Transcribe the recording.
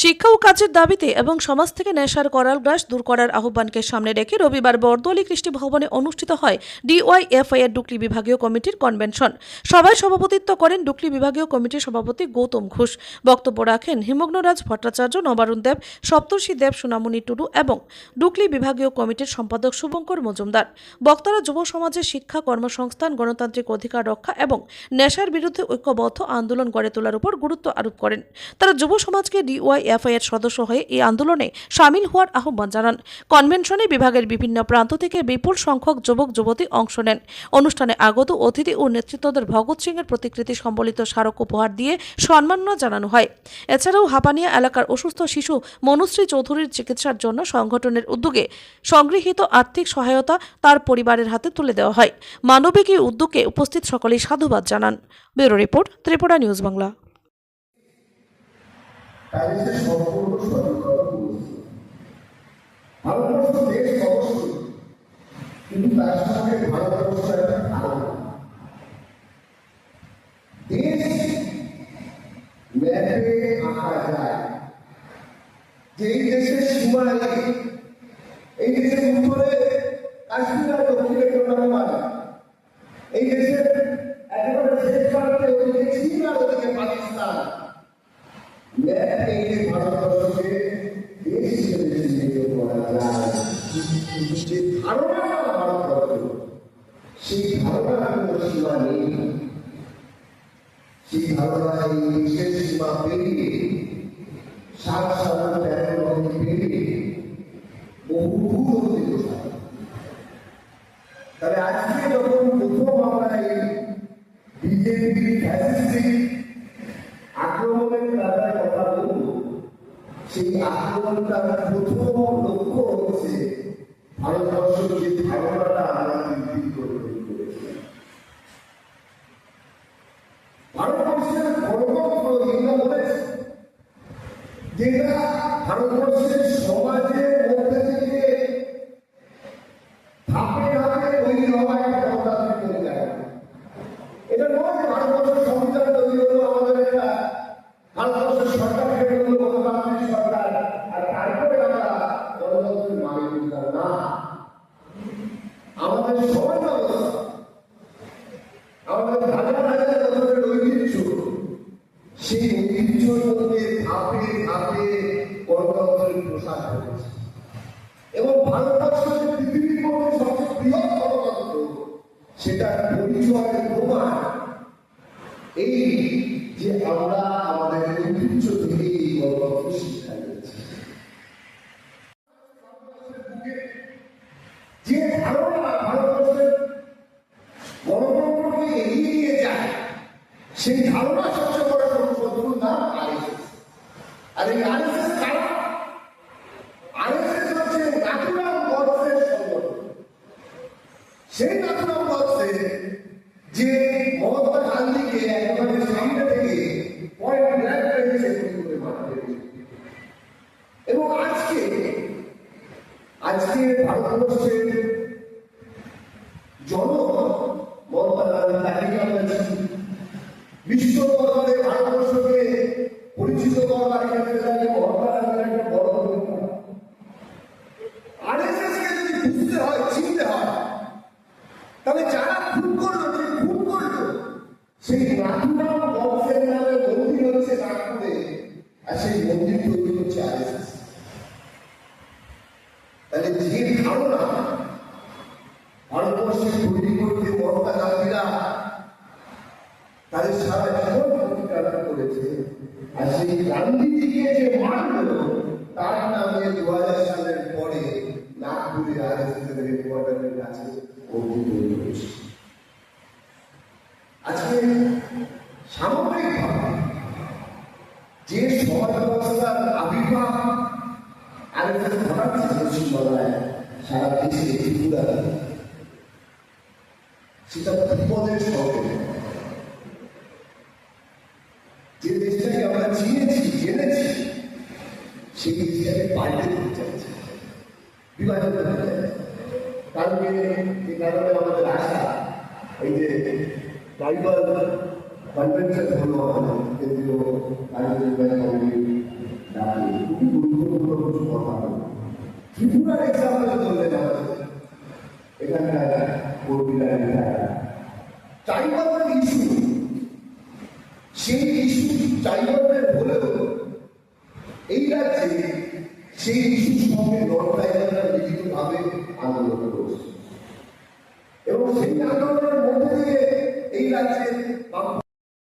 শিক্ষা ও কাজের দাবিতে এবং সমাজ থেকে নেশার করাল গ্রাস দূর করার আহ্বানকে সামনে রেখে রবিবার বরদলি কৃষ্টি ভবনে অনুষ্ঠিত হয় ডিওয়াইএফআই এর ডুকলি বিভাগীয় কমিটির কনভেনশন। সভায় সভাপতিত্ব করেন ডুকলি বিভাগীয় কমিটির সভাপতি গৌতম ঘোষ। বক্তব্য রাখেন হিমগ্নরাজ ভট্টাচার্য, নবারুণ দেব, সপ্তর্ষি দেব, সোনামণি টুডু এবং ডুকলি বিভাগীয় কমিটির সম্পাদক শুভঙ্কর মজুমদার। বক্তারা যুব সমাজের শিক্ষা, কর্মসংস্থান, গণতান্ত্রিক অধিকার রক্ষা এবং নেশার বিরুদ্ধে ঐক্যবদ্ধ আন্দোলন গড়ে তোলার উপর গুরুত্ব আরোপ করেন। তারা যুব সমাজকে ডিওয়াইএফআই এর সদস্য হয়ে এই আন্দোলনে সামিল হওয়ার আহ্বান জানান। কনভেনশনে বিভাগের বিভিন্ন প্রান্ত থেকে বিপুল সংখ্যক যুবক যুবতী অংশ নেন। অনুষ্ঠানে আগত অতিথি ও নেতৃত্বদের ভগৎ সিং এর প্রতিকৃতি সম্বলিত স্মারক উপহার দিয়ে সম্মাননা জানানো হয়। এছাড়াও হাপানিয়া এলাকার অসুস্থ শিশু মনুশ্রী চৌধুরীর চিকিৎসার জন্য সংগঠনের উদ্যোগে সংগৃহীত আর্থিক সহায়তা তার পরিবারের হাতে তুলে দেওয়া হয়। মানবিক এই উদ্যোগে উপস্থিত সকলেই সাধুবাদ জানান। Bureau report, Tripura news Bangla. প্যারিসের সম্পূর্ণ স্বাধীনতা করেছে। ভারতবর্ষ দেশ অবশ্যই, কিন্তু তার সঙ্গে ভারতবর্ষ একটা ধারণা। দেশ ম্যাপে আঁকা যায় যে এই দেশের সীমা এই দেশের উত্তরে কাশ্মীর আর দক্ষিণে কন্যাকুমারী, এই দেশের একেবারে শেষ প্রান্তে ওদিকে চীন আর ওদিকে পাকিস্তান। ভারতবর্ষকে দেশ হিসেবে চিহ্নিত করা যায়। যে ধারণা ভারতবর্ষ, সেই ধারণার কোনো সীমা নেই। সেই ধারণা এই দেশের সীমা পেরিয়ে 7-13 পেরিয়ে বহু দূর অব্দি। তবে আজকে যখন প্রথম আমরা এই বিজেপি ফ্যাসিস্টিক আক্রমণের দ্বারা কথা বলব, সেই আক্রমণটার প্রথম লক্ষ্য হচ্ছে ভারতবর্ষের যে ধারণাটা আমরা বৃদ্ধি করে করেছি। ভারতবর্ষের গণতন্ত্র যেটা বলেছে, যেটা ভারতবর্ষের সমাজের মধ্যে থেকে ধাপে ধাপে তৈরি হওয়া একটা গণতান্ত্রিক অধিকার। এটা নয় ভারতবর্ষের সংবিধান তৈরি হলো আমাদের একটা ভারতবর্ষের সরকার থেকে হলো গণতান্ত্রিক সরকার, আর তারপরে আমরা গণতন্ত্রের মালিক হতাম না। আমাদের সমাজ ব্যবস্থা, আমাদের হাজার হাজার বছরের ঐতিহ্য, সেই ঐতিহ্যের মধ্যে ধাপে ধাপে গণতন্ত্রের প্রসার হয়েছে। এবং ভারতবর্ষ যে পৃথিবীর মধ্যে সবচেয়ে বৃহৎ গণতন্ত্র, সেটার পরিচয়ের প্রমাণ এই যে আমরা আমাদের ঐতিহ্য থেকে এই গণতন্ত্র শিক্ষা দিয়েছি। যে ধারণা ভারতবর্ষের গণতন্ত্রকে এগিয়ে নিয়ে যায়, সেই ধারণা সবচেয়ে বড় সংশোধন নাম আরএসএস। আর এই আরএসএস কারা? আরএসএস হচ্ছে নাথুরাম গডসের সংগঠন। সেই নাথুরাম গডসে যে মহাত্মা গান্ধীকে একেবারে সামনে থেকে পয়েন্ট ব্ল্যাঙ্ক রেখেছে করে মারতে। এবং আজকে ভারতবর্ষের জনগণ মহাত্মা গান্ধী তাকে আমরা চিনি। বিশ্ব দরবারে ভারতবর্ষকে পরিচিত করবার ক্ষেত্রে দাঁড়িয়ে মহাত্মা গান্ধীর একটা বড় ভূমিকা। আরএসএসকে যদি বুঝতে হয়, চিনতে হয়, তবে যারা খুন করলো, সেই নাথুরাম গডসের নামে মন্দির হচ্ছে নাগপুরে, আর সেই মন্দির তৈরি হচ্ছে আরএসএস। তাহলে যে ধারণা ভারতবর্ষে তৈরি করতে মহাত্মা গান্ধীরা তাদের সারা জীবন প্রতিকার করেছে, আর সেই গান্ধীজিকে যে মানল, তার নামে 2000 সালের পরে নাগপুরে আরএসএসের হেডকোয়ার্টারের কাছে মন্দির তৈরি হয়েছে। আজকে সামগ্রিকভাবে যে সমাজ ব্যবস্থার আবির্ভাব আরএসএস ঘটাচ্ছে পশ্চিমবাংলায়, সারা দেশে, ত্রিপুরায়, সেটা বিপদের সঙ্গে। যে দেশটাকে আমরা চিনেছি, জেনেছি, সেই দেশটাকে পাল্টে দিতে চাইছে, বিভাজন করতে চাইছে। কারণে যে কারণে আমাদের আশা, এই যে ট্রাইবাল কনভেনশন হলো আমাদের কেন্দ্রীয় কার্যনির্বাহী কমিটি ত্রিপুরার এক্সাম্পল ধরলেন আমাদের এখানকার কর্মীরা চাইবারের ইস্যু, সেই ইস্যু চাইবারের হলেও এই রাজ্যে সেই ইস্যুর সঙ্গে লড়াইরা লিখিতভাবে আন্দোলন করছে এবং সেই আন্দোলনের মধ্যে দিয়ে এই রাজ্যে